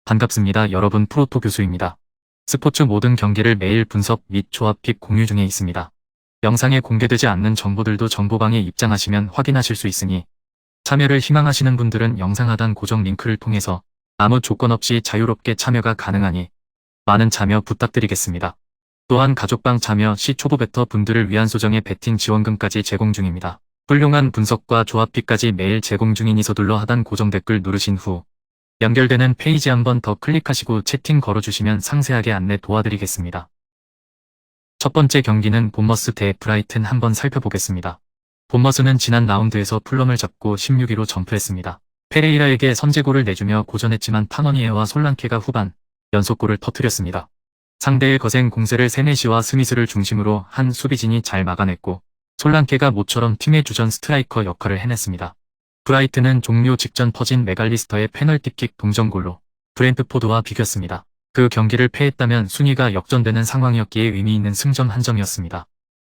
반갑습니다. 여러분, 프로토 교수입니다. 스포츠 모든 경기를 매일 분석 및 조합픽 공유 중에 있습니다. 영상에 공개되지 않는 정보들도 정보방에 입장하시면 확인하실 수 있으니 참여를 희망하시는 분들은 영상 하단 고정 링크를 통해서 아무 조건 없이 자유롭게 참여가 가능하니 많은 참여 부탁드리겠습니다. 또한 가족방 참여 시 초보 베터 분들을 위한 소정의 베팅 지원금까지 제공 중입니다. 훌륭한 분석과 조합픽까지 매일 제공 중이니 서둘러 하단 고정 댓글 누르신 후 연결되는 페이지 한번 더 클릭하시고 채팅 걸어주시면 상세하게 안내 도와드리겠습니다. 첫 번째 경기는 본머스 대 브라이튼 한번 살펴보겠습니다. 본머스는 지난 라운드에서 풀럼을 잡고 16위로 점프했습니다. 페레이라에게 선제골을 내주며 고전했지만 파너니에와 솔랑케가 후반 연속골을 터뜨렸습니다. 상대의 거센 공세를 세네시와 스미스를 중심으로 한 수비진이 잘 막아냈고 솔랑케가 모처럼 팀의 주전 스트라이커 역할을 해냈습니다. 브라이튼은 종료 직전 퍼진 맥알리스터의 페널티킥 동점골로 브렌트포드와 비겼습니다. 그 경기를 패했다면 순위가 역전되는 상황이었기에 의미 있는 승점 한 점이었습니다.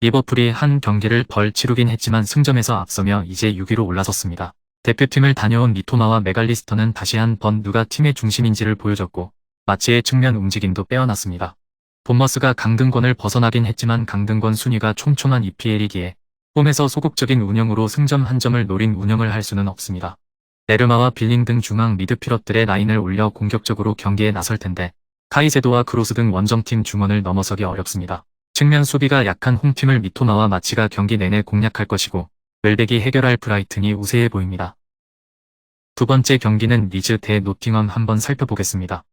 리버풀이 한 경기를 덜 치르긴 했지만 승점에서 앞서며 이제 6위로 올라섰습니다. 대표팀을 다녀온 미토마와 맥알리스터는 다시 한번 누가 팀의 중심인지를 보여줬고 마치의 측면 움직임도 빼어났습니다. 본머스가 강등권을 벗어나긴 했지만 강등권 순위가 촘촘한 EPL이기에 홈에서 소극적인 운영으로 승점 한 점을 노린 운영을 할 수는 없습니다. 네르마와 빌링 등 중앙 미드필더들의 라인을 올려 공격적으로 경기에 나설 텐데 카이세도와 크로스 등 원정팀 중원을 넘어서기 어렵습니다. 측면 수비가 약한 홈팀을 미토마와 마치가 경기 내내 공략할 것이고 웰백이 해결할 브라이튼이 우세해 보입니다. 두 번째 경기는 리즈 대 노팅엄 한번 살펴보겠습니다.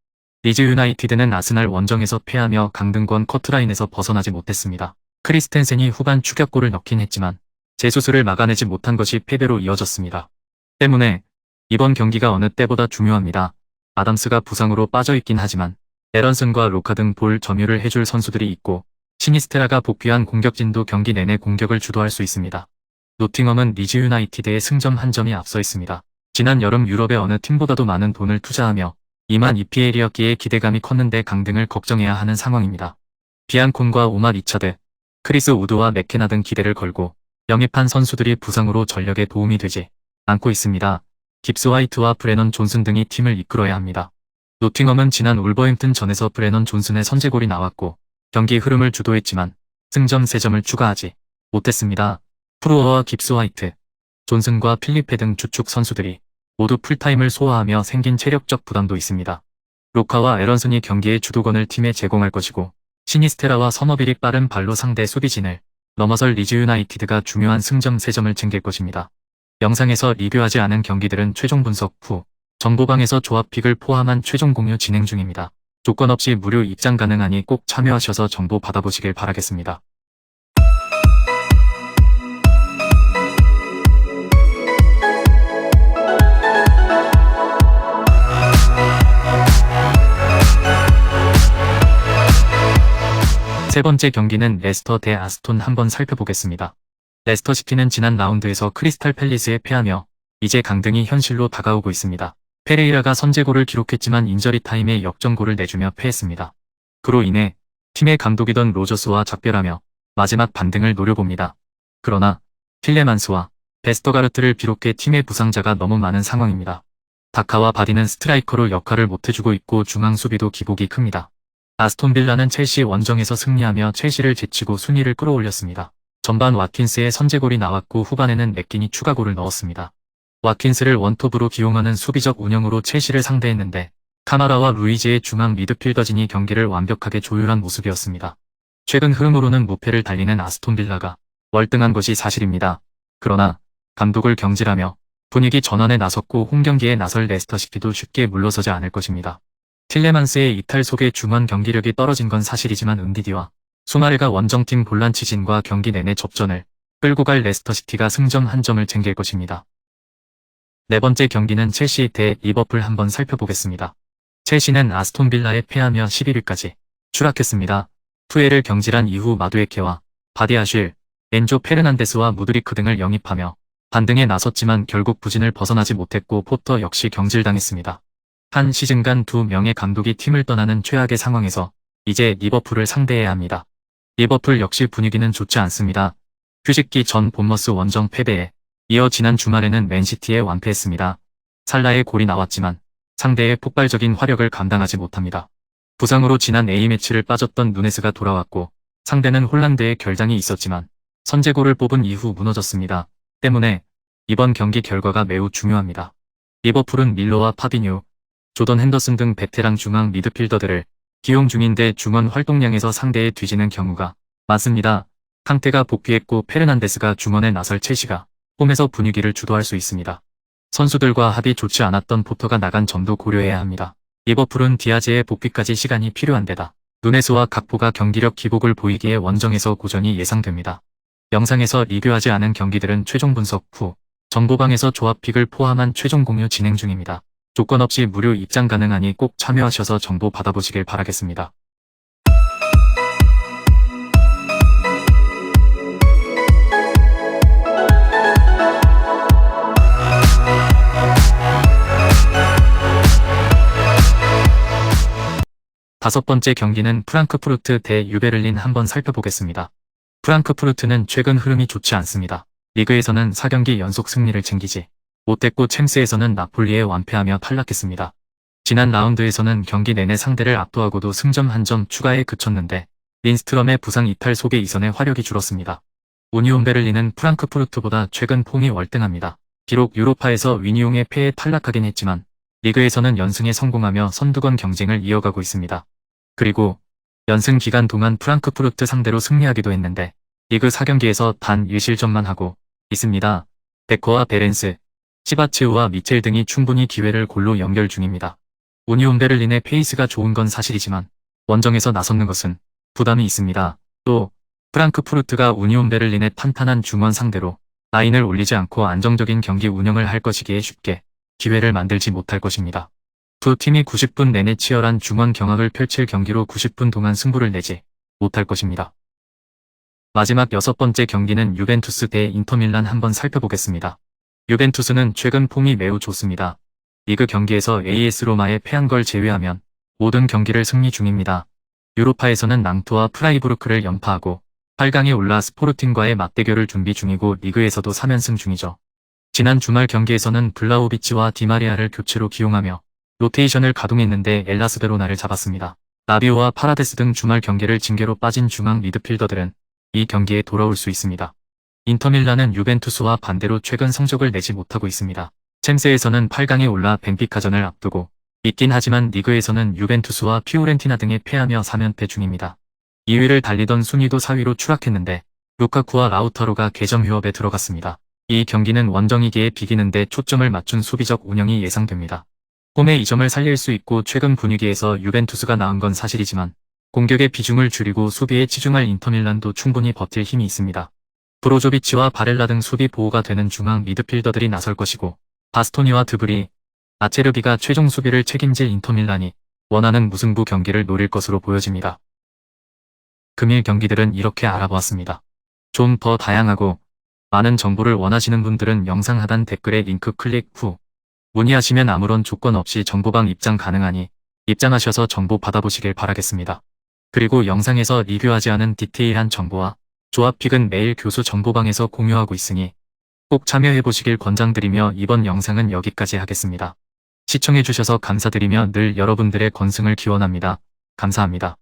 리즈 유나이티드는 아스날 원정에서 패하며 강등권 커트라인에서 벗어나지 못했습니다. 크리스텐센이 후반 추격골을 넣긴 했지만 제수스를 막아내지 못한 것이 패배로 이어졌습니다. 때문에 이번 경기가 어느 때보다 중요합니다. 아담스가 부상으로 빠져있긴 하지만 에런슨과 로카 등 볼 점유를 해줄 선수들이 있고 시니스테라가 복귀한 공격진도 경기 내내 공격을 주도할 수 있습니다. 노팅엄은 리즈 유나이티드의 승점 한 점이 앞서 있습니다. 지난 여름 유럽의 어느 팀보다도 많은 돈을 투자하며 임한 EPL이었기에 기대감이 컸는데 강등을 걱정해야 하는 상황입니다. 비안콘과 오마 리차드, 크리스 우드와 맥케나 등 기대를 걸고 영입한 선수들이 부상으로 전력에 도움이 되지 않고 있습니다. 깁스 화이트와 브레넌 존슨 등이 팀을 이끌어야 합니다. 노팅엄은 지난 울버햄튼 전에서 브레넌 존슨의 선제골이 나왔고 경기 흐름을 주도했지만 승점 3점을 추가하지 못했습니다. 프루어와 깁스 화이트, 존슨과 필리페 등 주축 선수들이 모두 풀타임을 소화하며 생긴 체력적 부담도 있습니다. 로카와 에런슨이 경기의 주도권을 팀에 제공할 것이고 시니스테라와 서머빌이 빠른 발로 상대 수비진을 넘어설 리즈 유나이티드가 중요한 승점 3점을 챙길 것입니다. 영상에서 리뷰하지 않은 경기들은 최종 분석 후 정보방에서 조합픽을 포함한 최종 공유 진행 중입니다. 조건 없이 무료 입장 가능하니 꼭 참여하셔서 정보 받아보시길 바라겠습니다. 세 번째 경기는 레스터 대 아스톤 한번 살펴보겠습니다. 레스터 시티는 지난 라운드에서 크리스탈 팰리스에 패하며 이제 강등이 현실로 다가오고 있습니다. 페레이라가 선제골을 기록했지만 인저리 타임에 역전골을 내주며 패했습니다. 그로 인해 팀의 감독이던 로저스와 작별하며 마지막 반등을 노려봅니다. 그러나 틸레만스와 베스터가르트를 비롯해 팀의 부상자가 너무 많은 상황입니다. 다카와 바디는 스트라이커로 역할을 못해주고 있고 중앙 수비도 기복이 큽니다. 아스톤 빌라는 첼시 원정에서 승리하며 첼시를 제치고 순위를 끌어올렸습니다. 전반 와킨스의 선제골이 나왔고 후반에는 맥긴이 추가골을 넣었습니다. 와킨스를 원톱으로 기용하는 수비적 운영으로 첼시를 상대했는데 카마라와 루이즈의 중앙 미드필더진이 경기를 완벽하게 조율한 모습이었습니다. 최근 흐름으로는 무패를 달리는 아스톤 빌라가 월등한 것이 사실입니다. 그러나 감독을 경질하며 분위기 전환에 나섰고 홈경기에 나설 레스터 시티도 쉽게 물러서지 않을 것입니다. 틸레만스의 이탈 속에 중원 경기력이 떨어진 건 사실이지만 은디디와 수마레가 원정팀 볼란치진과 경기 내내 접전을 끌고 갈 레스터 시티가 승점 한 점을 챙길 것입니다. 네 번째 경기는 첼시 대 리버풀 한번 살펴보겠습니다. 첼시는 아스톤 빌라에 패하며 11위까지 추락했습니다. 투엘을 경질한 이후 마두에케와 바디아쉴, 엔조 페르난데스와 무드리크 등을 영입하며 반등에 나섰지만 결국 부진을 벗어나지 못했고 포터 역시 경질당했습니다. 한 시즌간 2명의 감독이 팀을 떠나는 최악의 상황에서 이제 리버풀을 상대해야 합니다. 리버풀 역시 분위기는 좋지 않습니다. 휴식기 전 본머스 원정 패배에 이어 지난 주말에는 맨시티에 완패했습니다. 살라의 골이 나왔지만 상대의 폭발적인 화력을 감당하지 못합니다. 부상으로 지난 A매치를 빠졌던 누네스가 돌아왔고 상대는 홀란드의 결장이 있었지만 선제골을 뽑은 이후 무너졌습니다. 때문에 이번 경기 결과가 매우 중요합니다. 리버풀은 밀러와 파비뉴, 조던 핸더슨 등 베테랑 중앙 미드필더들을 기용 중인데 중원 활동량에서 상대에 뒤지는 경우가 많습니다. 캉테가 복귀했고 페르난데스가 중원에 나설 첼시가 홈에서 분위기를 주도할 수 있습니다. 선수들과 합이 좋지 않았던 포터가 나간 점도 고려해야 합니다. 리버풀은 디아즈의 복귀까지 시간이 필요한 데다 누네스와 각포가 경기력 기복을 보이기에 원정에서 고전이 예상됩니다. 영상에서 리뷰하지 않은 경기들은 최종 분석 후 정보방에서 조합픽을 포함한 최종 공유 진행 중입니다. 조건 없이 무료 입장 가능하니 꼭 참여하셔서 정보 받아보시길 바라겠습니다. 다섯 번째 경기는 프랑크푸르트 대 유베를린 한번 살펴보겠습니다. 프랑크푸르트는 최근 흐름이 좋지 않습니다. 리그에서는 4경기 연속 승리를 챙기지 못했고 챔스에서는 나폴리에 완패하며 탈락했습니다. 지난 라운드에서는 경기 내내 상대를 압도하고도 승점 1점 추가에 그쳤는데 린스트럼의 부상 이탈 속에 이선의 화력이 줄었습니다. 우니온 베를린은 프랑크푸르트보다 최근 폼이 월등합니다. 비록 유로파에서 위니옹의 패에 탈락하긴 했지만 리그에서는 연승에 성공하며 선두권 경쟁을 이어가고 있습니다. 그리고 연승 기간 동안 프랑크푸르트 상대로 승리하기도 했는데 리그 4경기에서 단 1실점만 하고 있습니다. 베커와 베렌스, 시바츠우와 미첼 등이 충분히 기회를 골로 연결 중입니다. 우니온 베를린의 페이스가 좋은 건 사실이지만 원정에서 나서는 것은 부담이 있습니다. 또 프랑크푸르트가 우니온 베를린의 탄탄한 중원 상대로 라인을 올리지 않고 안정적인 경기 운영을 할 것이기에 쉽게 기회를 만들지 못할 것입니다. 두 팀이 90분 내내 치열한 중원 경합을 펼칠 경기로 90분 동안 승부를 내지 못할 것입니다. 마지막 여섯 번째 경기는 유벤투스 대 인터밀란 한번 살펴보겠습니다. 유벤투스는 최근 폼이 매우 좋습니다. 리그 경기에서 AS 로마에 패한 걸 제외하면 모든 경기를 승리 중입니다. 유로파에서는 낭투와 프라이부르크를 연파하고 8강에 올라 스포르팅과의 맞대결을 준비 중이고 리그에서도 3연승 중이죠. 지난 주말 경기에서는 블라호비치와 디마리아를 교체로 기용하며 로테이션을 가동했는데 엘라스 베로나를 잡았습니다. 라비오와 파라데스 등 주말 경기를 징계로 빠진 중앙 미드필더들은 이 경기에 돌아올 수 있습니다. 인터밀란은 유벤투스와 반대로 최근 성적을 내지 못하고 있습니다. 챔스에서는 8강에 올라 벤피카전을 앞두고 있긴 하지만 리그에서는 유벤투스와 피오렌티나 등에 패하며 3연패 중입니다. 2위를 달리던 순위도 4위로 추락했는데 루카쿠와 라우타로가 개점 휴업에 들어갔습니다. 이 경기는 원정이기에 비기는데 초점을 맞춘 수비적 운영이 예상됩니다. 홈의 이 점을 살릴 수 있고 최근 분위기에서 유벤투스가 나은 건 사실이지만 공격의 비중을 줄이고 수비에 치중할 인터밀란도 충분히 버틸 힘이 있습니다. 브로조비치와 바렐라 등 수비 보호가 되는 중앙 미드필더들이 나설 것이고 바스토니와 드브리, 아체르비가 최종 수비를 책임질 인터밀란이 원하는 무승부 경기를 노릴 것으로 보여집니다. 금일 경기들은 이렇게 알아보았습니다. 좀 더 다양하고 많은 정보를 원하시는 분들은 영상 하단 댓글에 링크 클릭 후 문의하시면 아무런 조건 없이 정보방 입장 가능하니 입장하셔서 정보 받아보시길 바라겠습니다. 그리고 영상에서 리뷰하지 않은 디테일한 정보와 조합픽은 매일 교수 정보방에서 공유하고 있으니 꼭 참여해보시길 권장드리며 이번 영상은 여기까지 하겠습니다. 시청해주셔서 감사드리며 늘 여러분들의 건승을 기원합니다. 감사합니다.